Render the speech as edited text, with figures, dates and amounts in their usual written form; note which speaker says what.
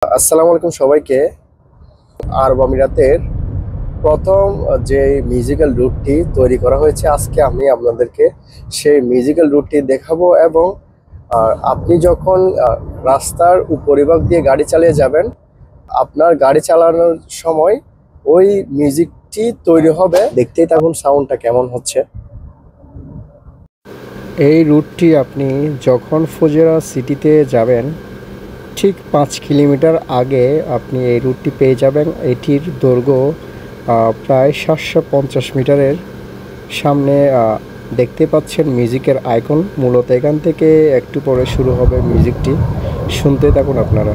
Speaker 1: আসসালামু আলাইকুম সবাইকে। আরব আমিরাতের প্রথম যে মিউজিক্যাল রুটটি তৈরি করা হয়েছে, আজকে আমি আপনাদেরকে সেই মিউজিক্যাল রুটটি দেখাবো। এবং আপনি যখন রাস্তার উপরিভাগ দিয়ে গাড়ি চালিয়ে যাবেন, আপনার গাড়ি চালানোর সময় ওই মিউজিকটি তৈরি হবে। দেখতেই থাকুন সাউন্ডটা কেমন হচ্ছে। এই রুটটি আপনি যখন ফুজেরা সিটিতে যাবেন, ঠিক 5 কিলোমিটার আগে আপনি এই রুটটি পেয়ে যাবেন। এটির দৈর্ঘ্য প্রায় 750 মিটারের। সামনে দেখতে পাচ্ছেন মিউজিকের আইকন। মূলত এখান থেকে একটু পরে শুরু হবে মিউজিকটি। শুনতে থাকুন আপনারা।